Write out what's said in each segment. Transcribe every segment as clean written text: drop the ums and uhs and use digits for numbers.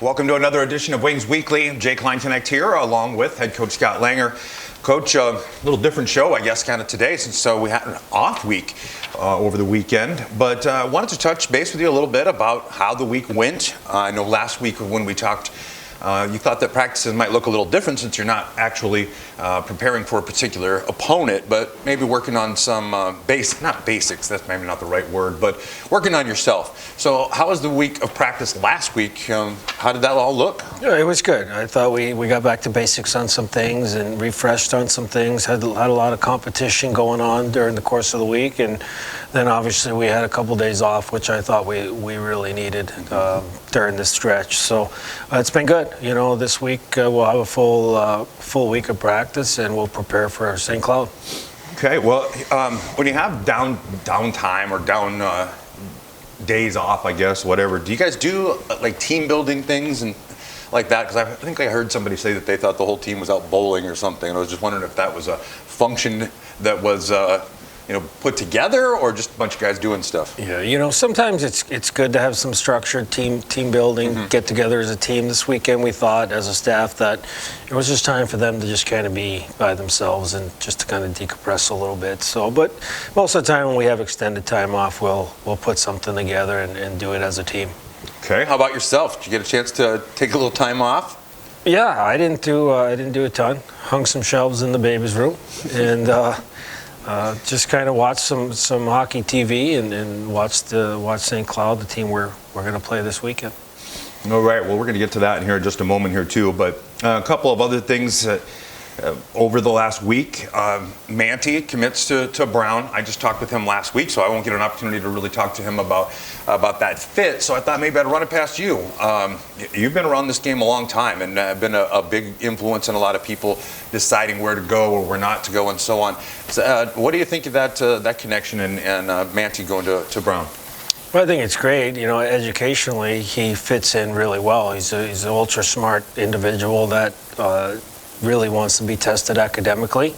Welcome to another edition of Wings Weekly. Jay Kleinknecht here, along with head coach Scott Langer. Coach, a little different show, I guess, kind of today, since we had an off week over the weekend. But I wanted to touch base with you a little bit about how the week went. I know last week when we talked, you thought that practices might look a little different since you're not actually preparing for a particular opponent, but maybe working on some not basics, that's maybe not the right word, but working on yourself. So how was the week of practice last week? How did that all look? Yeah, it was good. I thought we got back to basics on some things and refreshed on some things, had a lot of competition going on during the course of the week, and then obviously we had a couple days off, which I thought we really needed during this stretch. So it's been good. You know, this week we'll have a full week of practice, and we'll prepare for St. Cloud. Okay. Well, when you have downtime or down days off, I guess, whatever, do you guys do like team building things and like that? Because I think I heard somebody say that they thought the whole team was out bowling or something, and I was just wondering if that was a function that was put together, or just a bunch of guys doing stuff. Yeah, you know, sometimes it's good to have some structured team building, get together as a team. This weekend we thought as a staff that it was just time for them to just kind of be by themselves and just to kind of decompress a little bit. So, but most of the time when we have extended time off, we'll put something together and do it as a team. Okay. How about yourself? Did you get a chance to take a little time off? Yeah, I didn't do a ton. Hung some shelves in the baby's room and just kind of watch some hockey TV and watch St. Cloud, the team we're going to play this weekend. All right. Well, we're going to get to that in here in just a moment here too. But a couple of other things over the last week. Manti commits to Brown. I just talked with him last week, so I won't get an opportunity to really talk to him about that fit. So I thought maybe I'd run it past you. You've been around this game a long time and been a big influence in a lot of people deciding where to go or where not to go and so on. So, what do you think of that connection and Manti going to Brown? Well, I think it's great. You know, educationally, he fits in really well. He's an ultra smart individual that really wants to be tested academically,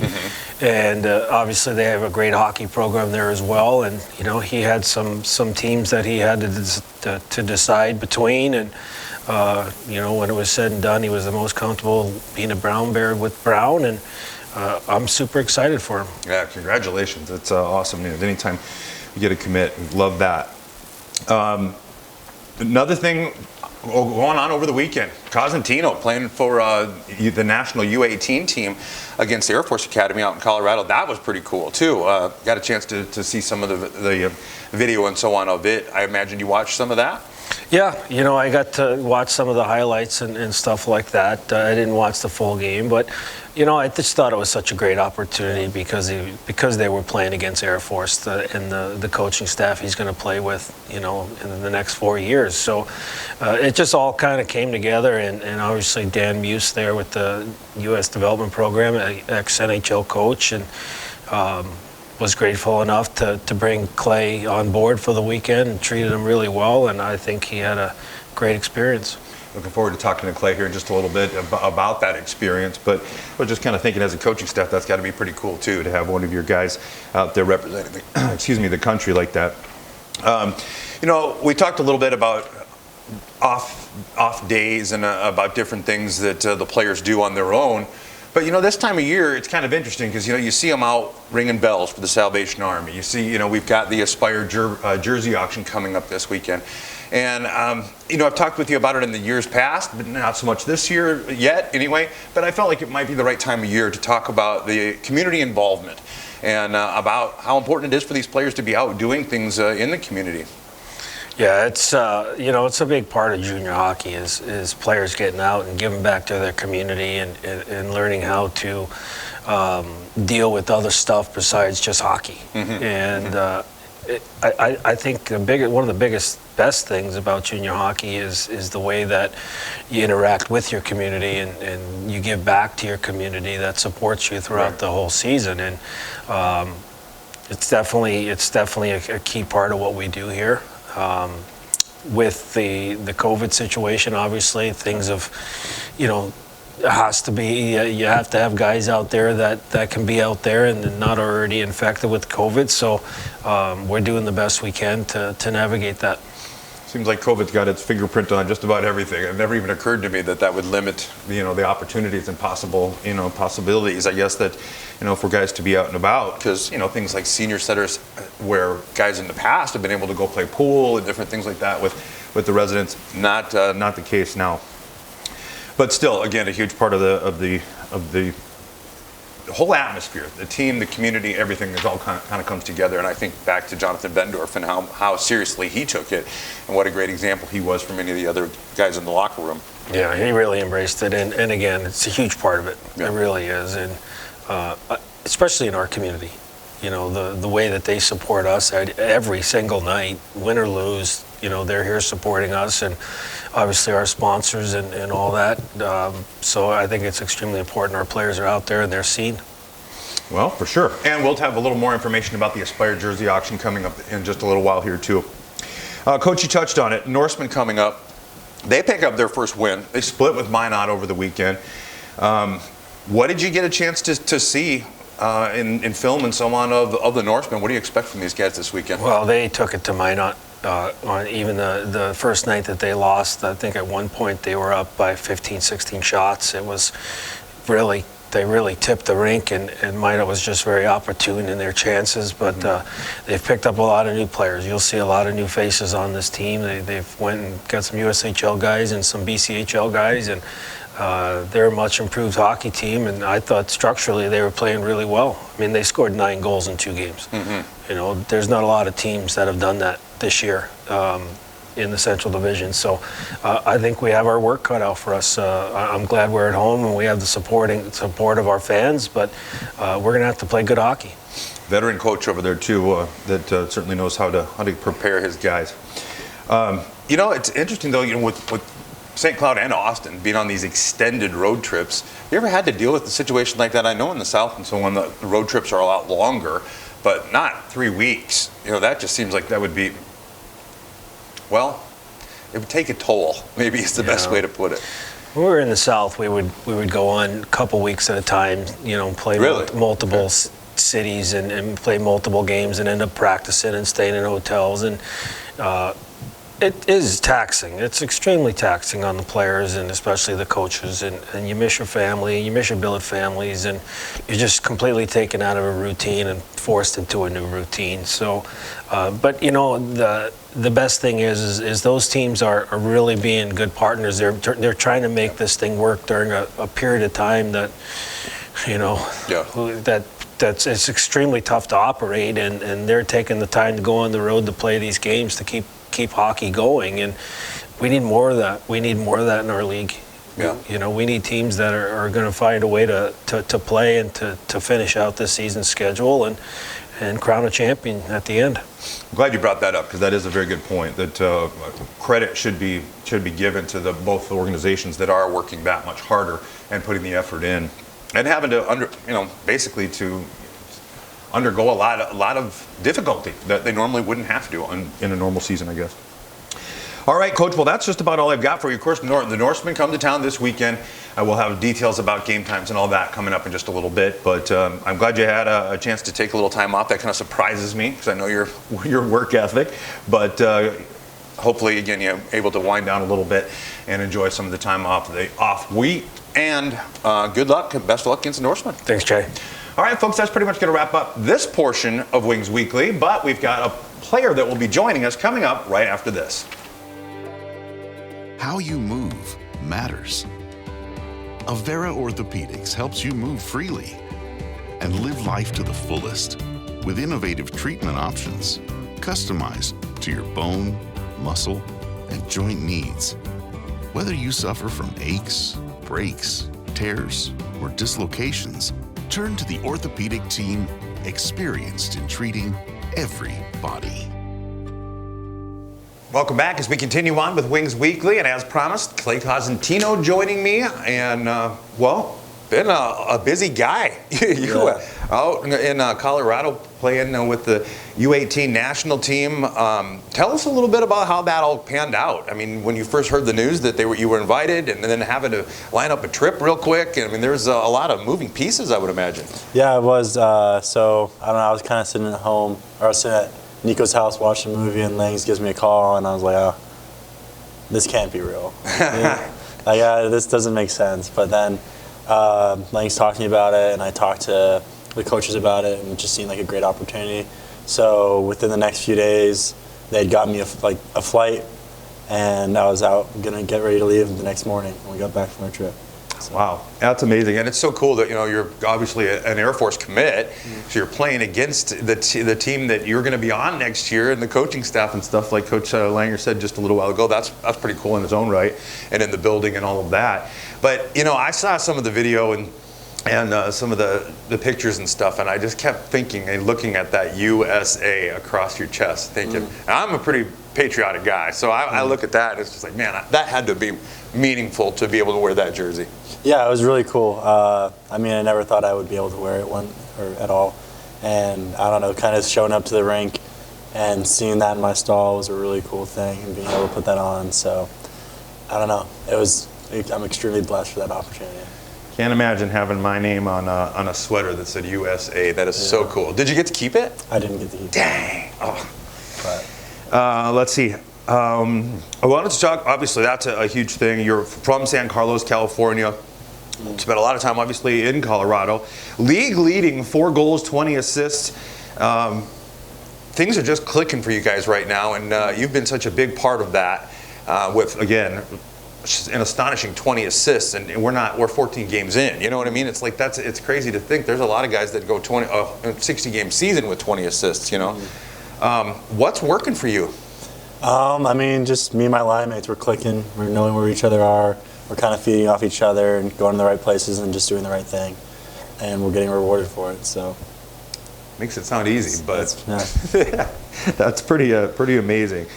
and obviously they have a great hockey program there as well. And you know, he had some teams that he had to decide between, and you know, when it was said and done, he was the most comfortable being a Brown Bear with Brown, and I'm super excited for him. Yeah, congratulations! It's awesome news. Anytime you get a commit, we love that. Another thing going on over the weekend, Cosentino playing for the national U18 team against the Air Force Academy out in Colorado. That was pretty cool too. Got a chance to see some of the video and so on of it. I imagine you watched some of that? Yeah, you know, I got to watch some of the highlights and stuff like that. I didn't watch the full game, but you know, I just thought it was such a great opportunity because they were playing against Air Force and the coaching staff he's going to play with, you know, in the next 4 years. So it just all kind of came together, and obviously Dan Muse there with the U.S. Development Program, ex-NHL coach, and was grateful enough to bring Clay on board for the weekend and treated him really well, and I think he had a great experience. Looking forward to talking to Clay here in just a little bit about that experience, but we're just kind of thinking as a coaching staff, that's got to be pretty cool too, to have one of your guys out there representing the country like that. You know, we talked a little bit about off days and about different things that the players do on their own. But, you know, this time of year, it's kind of interesting because, you know, you see them out ringing bells for the Salvation Army. You see, you know, we've got the Aspire jersey auction coming up this weekend. And, you know, I've talked with you about it in the years past, but not so much this year yet anyway. But I felt like it might be the right time of year to talk about the community involvement and about how important it is for these players to be out doing things in the community. Yeah, it's you know, it's a big part of junior hockey is players getting out and giving back to their community and learning how to deal with other stuff besides just hockey. And I think one of the best things about junior hockey is the way that you interact with your community and you give back to your community that supports you throughout the whole season. And it's definitely a key part of what we do here. With the COVID situation, obviously things have, you know, it has to be, you have to have guys out there that can be out there and not already infected with COVID. So we're doing the best we can to navigate that. Seems like COVID's got its fingerprint on just about everything. It never even occurred to me that that would limit, the opportunities and possibilities. I guess that, for guys to be out and about, because, things like senior centers where guys in the past have been able to go play pool and different things like that with the residents, not the case now. But still, again, a huge part of the whole atmosphere, the team, the community, everything is all kind of comes together. And I think back to Jonathan Bendorf and how seriously he took it, and what a great example he was for many of the other guys in the locker room. Yeah, he really embraced it, and again, it's a huge part of it. Yeah. It really is, and especially in our community. The way that they support us every single night, win or lose. They're here supporting us, and obviously our sponsors and all that. So I think it's extremely important our players are out there and they're seen. Well, for sure. And we'll have a little more information about the Aspire jersey auction coming up in just a little while here, too. Coach, you touched on it. Norseman coming up. They pick up their first win. They split with Minot over the weekend. What did you get a chance to see in film and so on of the Norsemen? What do you expect from these guys this weekend? Well, they took it to Minot. On even the first night that they lost, I think at one point they were up by 15, 16 shots. It was they really tipped the rink, and Minot was just very opportune in their chances. But they've picked up a lot of new players. You'll see a lot of new faces on this team. They've went and got some USHL guys and some BCHL guys, and they're a much improved hockey team, and I thought structurally they were playing really well. I mean, they scored 9 goals in 2 games. There's not a lot of teams that have done that this year in the Central Division. So I think we have our work cut out for us. I'm glad we're at home and we have the support of our fans, but we're going to have to play good hockey. Veteran coach over there too, that certainly knows how to prepare his guys. It's interesting though, with St. Cloud and Austin being on these extended road trips. You ever had to deal with a situation like that? I know in the South and so on, the road trips are a lot longer, but not 3 weeks. That just seems like that would be, well, it would take a toll. Maybe it's the best way to put it. When we were in the South, we would go on a couple weeks at a time, play multiple cities and play multiple games and end up practicing and staying in hotels. And it is taxing. It's extremely taxing on the players and especially the coaches. And you miss your family, you miss your billet families, and you're just completely taken out of a routine and forced into a new routine. So, but the best thing is those teams are really being good partners. They're trying to make this thing work during a period of time that, that's it's extremely tough to operate, and they're taking the time to go on the road to play these games to keep hockey going, and we need more of that. We need more of that in our league. Yeah. We need teams that are going to find a way to play and to finish out this season's schedule and crown a champion at the end. I'm glad you brought that up, because that is a very good point. That credit should be given to both organizations that are working that much harder and putting the effort in, and having to basically to undergo a lot of difficulty that they normally wouldn't have to in a normal season, I guess. All right, Coach, well, that's just about all I've got for you. Of course, the Norsemen come to town this weekend. We'll have details about game times and all that coming up in just a little bit, but I'm glad you had a chance to take a little time off. That kind of surprises me, because I know your work ethic, but hopefully, again, you're able to wind down a little bit and enjoy some of the time off week. And good luck, best of luck against the Norsemen. Thanks, Jay. All right, folks, that's pretty much going to wrap up this portion of Wings Weekly, but we've got a player that will be joining us coming up right after this. How you move matters. Avera Orthopedics helps you move freely and live life to the fullest with innovative treatment options customized to your bone, muscle, and joint needs. Whether you suffer from aches, breaks, tears, or dislocations, turn to the orthopedic team experienced in treating every body. Welcome back as we continue on with Wings Weekly, and as promised, Clayton Cosentino joining me, and been a busy guy. You out in Colorado playing with the U18 national team. Tell us a little bit about how that all panned out. I mean, when you first heard the news that you were invited, and then having to line up a trip real quick. I mean, there's a lot of moving pieces, I would imagine. Yeah, it was. So I don't know. I was kind of sitting at home, or I was sitting at Nico's house watching a movie, and Langs gives me a call, and I was like, this can't be real. This doesn't make sense. But then Lang's talked to me about it, and I talked to the coaches about it, and it just seemed like a great opportunity. So within the next few days, they'd got me a flight, and I was going to get ready to leave the next morning when we got back from our trip. So. Wow, that's amazing, and it's so cool that you're obviously an Air Force commit, so you're playing against the team that you're going to be on next year, and the coaching staff and stuff like Coach Langer said just a little while ago. That's pretty cool in its own right, and in the building and all of that. But I saw some of the video and some of the pictures and stuff, and I just kept thinking and looking at that USA across your chest, thinking, and I'm a pretty patriotic guy, so I look at that and it's just like, man, that had to be meaningful to be able to wear that jersey. Yeah, it was really cool. I never thought I would be able to wear it at all, and I don't know, kind of showing up to the rink and seeing that in my stall was a really cool thing, and being able to put that on. So I don't know, I'm extremely blessed for that opportunity. Can't imagine having my name on a sweater that said USA. That is so cool. Did you get to keep it? I didn't get to keep it. Dang. Oh. But. Let's see. I wanted to talk, obviously that's a huge thing. You're from San Carlos, California. Spent a lot of time obviously in Colorado. League leading, 4 goals, 20 assists. Things are just clicking for you guys right now, and you've been such a big part of that with, again, an astonishing 20 assists, and we're 14 games in. You know what I mean? It's like it's crazy to think there's a lot of guys that go 60 game season with 20 assists. What's working for you? Just me and my line mates, we're clicking. We're knowing where each other are. We're kind of feeding off each other and going to the right places and just doing the right thing, and we're getting rewarded for it. So makes it sound easy, but yeah. that's pretty amazing.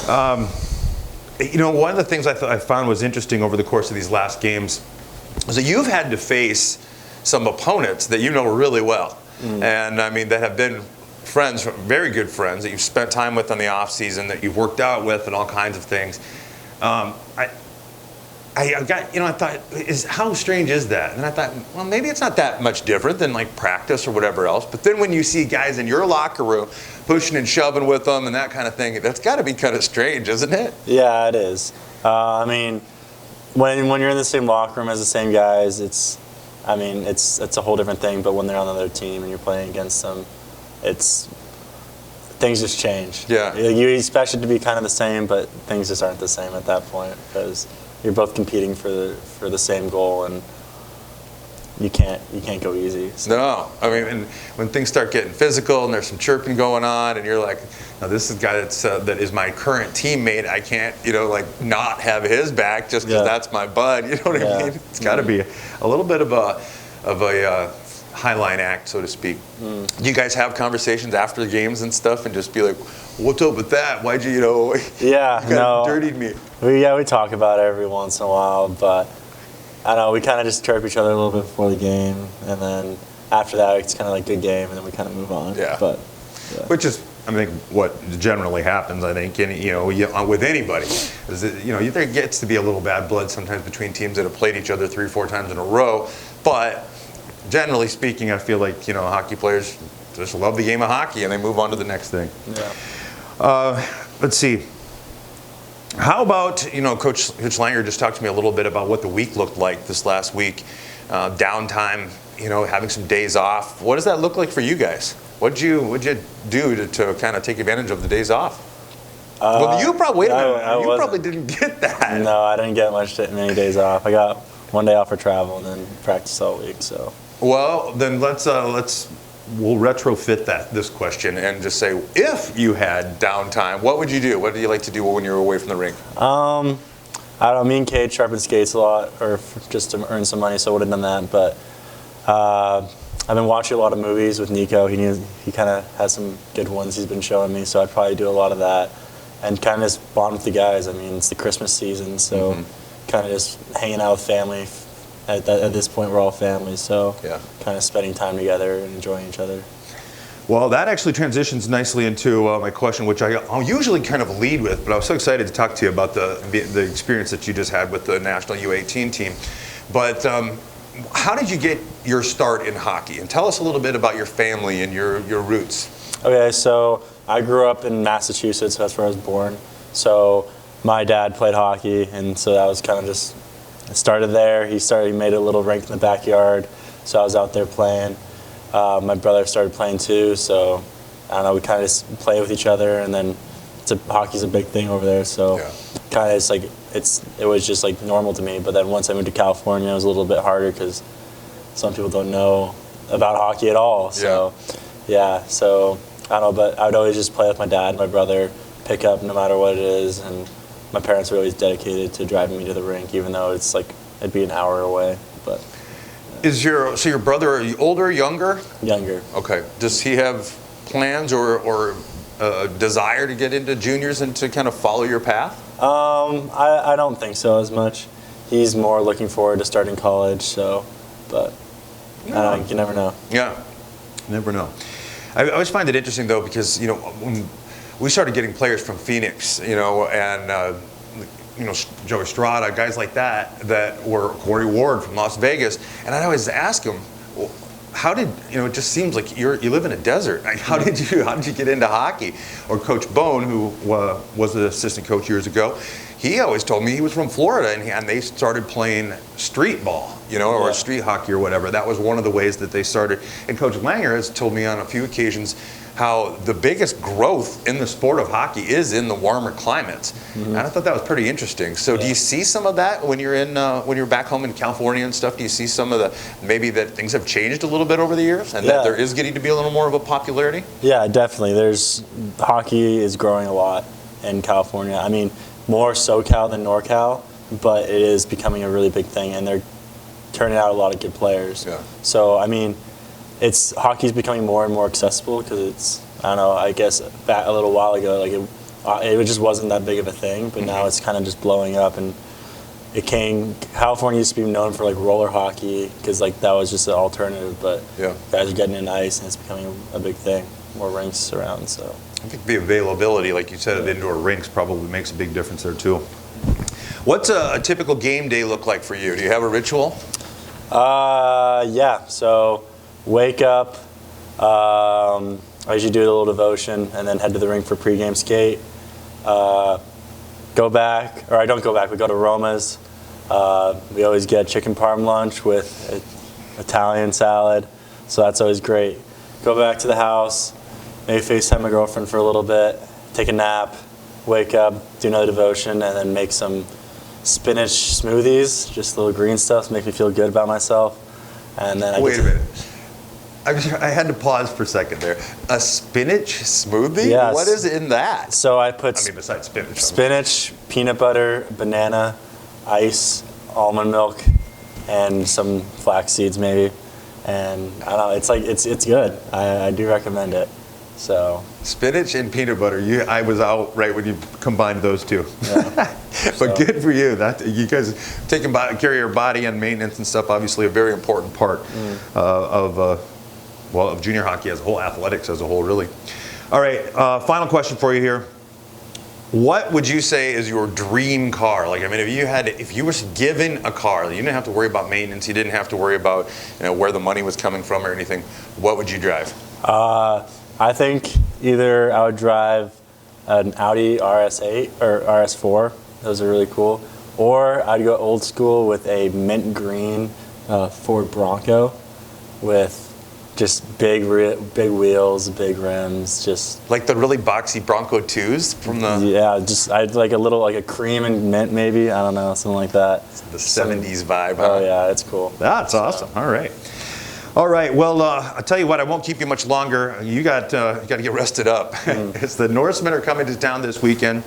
One of the things I found was interesting over the course of these last games is that you've had to face some opponents that you know really well, and that have been friends, very good friends that you've spent time with in the off season, that you've worked out with, and all kinds of things. I thought, how strange is that? And I thought, well, maybe it's not that much different than like practice or whatever else. But then when you see guys in your locker room pushing and shoving with them and that kind of thing, that's got to be kind of strange, isn't it? Yeah, it is. When you're in the same locker room as the same guys, it's a whole different thing. But when they're on another team and you're playing against them, things just change. Yeah. You expect it to be kind of the same, but things just aren't the same at that point because you're both competing for the same goal, and you can't go easy. So. No, and when things start getting physical and there's some chirping going on, and you're like, now this is a guy that is my current teammate. I can't not have his back just because that's my bud. You know what I mean? It's got to be a little bit of a highline act, so to speak. Do you guys have conversations after the games and stuff, and just be like, what's up with that? Why'd you, dirtied me? We talk about it every once in a while, but I don't know, we kind of just chirp each other a little bit before the game, and then after that, it's kind of like good game, and then we kind of move on. Yeah. Which is, what generally happens, I think, with anybody, is that, there gets to be a little bad blood sometimes between teams that have played each other 3 or 4 times in a row, but generally speaking, I feel like, hockey players just love the game of hockey and they move on to the next thing. Yeah. Let's see. How about, Coach Langer just talked to me a little bit about what the week looked like this last week. Downtime, having some days off. What does that look like for you guys? What'd you do to kind of take advantage of the days off? Well, you probably didn't get that. No, I didn't get many days off. I got 1 day off for travel and then practice all week. So. Well, then we'll retrofit this question and just say, if you had downtime, what would you do? What do you like to do when you're away from the rink? I don't know. Me and Cade sharpen skates a lot, just to earn some money, so I would have done that. But I've been watching a lot of movies with Nico. He kind of has some good ones he's been showing me, so I'd probably do a lot of that and kind of just bond with the guys. It's the Christmas season, so kind of just hanging out with family. At this point, we're all family, so kind of spending time together and enjoying each other. Well, that actually transitions nicely into my question, which I'll usually kind of lead with, but I was so excited to talk to you about the experience that you just had with the National U18 team. But how did you get your start in hockey? And tell us a little bit about your family and your roots. Okay, so I grew up in Massachusetts. That's where I was born. So my dad played hockey, and so that was kind of just, it started there. He made a little rink in the backyard, so I was out there playing. My brother started playing too, so I don't know, we kind of just play with each other, and then hockey's a big thing over there, so kind of it's like, it was just like normal to me. But then once I moved to California, it was a little bit harder because some people don't know about hockey at all. So so I don't know, but I would always just play with my dad and my brother, pick up no matter what it is, and my parents were always dedicated to driving me to the rink, even though it's like it'd be an hour away. But so your brother, are you older or younger? Younger. Okay. Does he have plans or desire to get into juniors and to kind of follow your path? I don't think so as much. He's more looking forward to starting college, so, but I don't know, you never know. Yeah, never know. I always find it interesting though, because when we started getting players from Phoenix, and Joe Estrada, guys like that were Corey Ward from Las Vegas, and I'd always ask him, well, how did it just seems like you live in a desert. How did you get into hockey? Or Coach Bone, who was an assistant coach years ago, he always told me he was from Florida, and they started playing street ball, or street hockey or whatever. That was one of the ways that they started. And Coach Langer has told me on a few occasions how the biggest growth in the sport of hockey is in the warmer climates. And I thought that was pretty interesting. So do you see some of that when you're back home in California and stuff? Do you see some of maybe that things have changed a little bit over the years, and that there is getting to be a little more of a popularity? Yeah, definitely. Hockey is growing a lot in California. I mean, more SoCal than NorCal, but it is becoming a really big thing, and they're turning out a lot of good players. Yeah. So I mean, hockey's becoming more and more accessible because I don't know, I guess back a little while ago, like it just wasn't that big of a thing, but now it's kind of just blowing up. And California used to be known for like roller hockey because like that was just an alternative, but guys are getting in ice and it's becoming a big thing. More rinks around, so. I think the availability, like you said, of indoor rinks probably makes a big difference there too. What's a typical game day look like for you? Do you have a ritual? Yeah, so wake up, I usually do a little devotion and then head to the rink for pregame skate. Go back, or I don't go back, we go to Roma's. We always get chicken parm lunch with Italian salad, so that's always great. Go back to the house, maybe FaceTime my girlfriend for a little bit, take a nap, wake up, do another devotion, and then make some spinach smoothies, just little green stuff to make me feel good about myself. And then Wait a minute. I had to pause for a second there. A spinach smoothie? Yes. What is in that? So I put besides spinach. Spinach, peanut butter, banana, ice, almond milk, and some flax seeds maybe. And I don't know, it's good. I do recommend it. So spinach and peanut butter. I was out right when you combined those two. Yeah. But good for you. You guys carry your body and maintenance and stuff. Obviously, a very important part of junior hockey as a whole, athletics as a whole, really. All right, final question for you here. What would you say is your dream car? Like, I mean, if you were given a car, you didn't have to worry about maintenance, you didn't have to worry about where the money was coming from or anything. What would you drive? I think either I would drive an Audi RS8 or RS4. Those are really cool. Or I'd go old school with a mint green Ford Bronco with just big wheels, big rims, just like the really boxy Bronco 2s from the I'd like a cream and mint maybe, I don't know, something like that. The 70s vibe. Oh yeah, it's cool. That's awesome. All right. Well, I'll tell you what. I won't keep you much longer. You got to get rested up. It's the Norsemen are coming to town this weekend.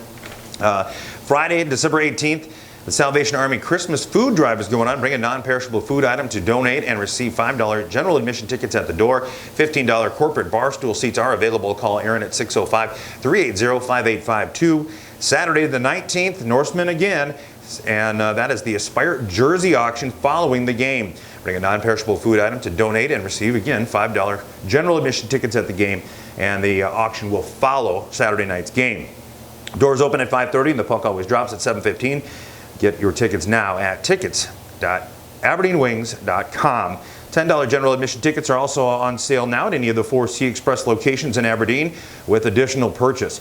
Friday, December 18th. The Salvation Army Christmas food drive is going on. Bring a non-perishable food item to donate and receive $5 general admission tickets at the door. $15 corporate bar stool seats are available. Call Aaron at 605-380-5852. Saturday the 19th, Norsemen again, and that is the Aspire Jersey auction following the game. Bring a non-perishable food item to donate and receive, again, $5 general admission tickets at the game, and the auction will follow Saturday night's game. Doors open at 5:30 and the puck always drops at 7:15. Get your tickets now at tickets.aberdeenwings.com. $10 general admission tickets are also on sale now at any of the 4 Sea Express locations in Aberdeen with additional purchase.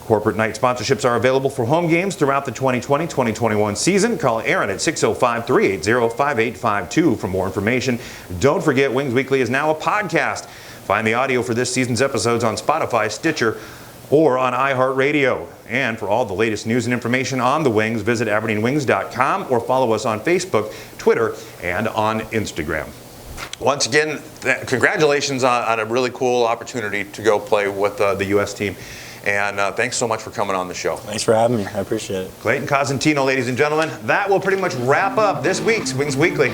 Corporate night sponsorships are available for home games throughout the 2020-2021 season. Call Aaron at 605-380-5852 for more information. Don't forget, Wings Weekly is now a podcast. Find the audio for this season's episodes on Spotify, Stitcher, or on iHeartRadio. And for all the latest news and information on the Wings, visit AberdeenWings.com or follow us on Facebook, Twitter, and on Instagram. Once again, congratulations on a really cool opportunity to go play with the U.S. team. And thanks so much for coming on the show. Thanks for having me. I appreciate it. Clayton Cosentino, ladies and gentlemen. That will pretty much wrap up this week's Wings Weekly.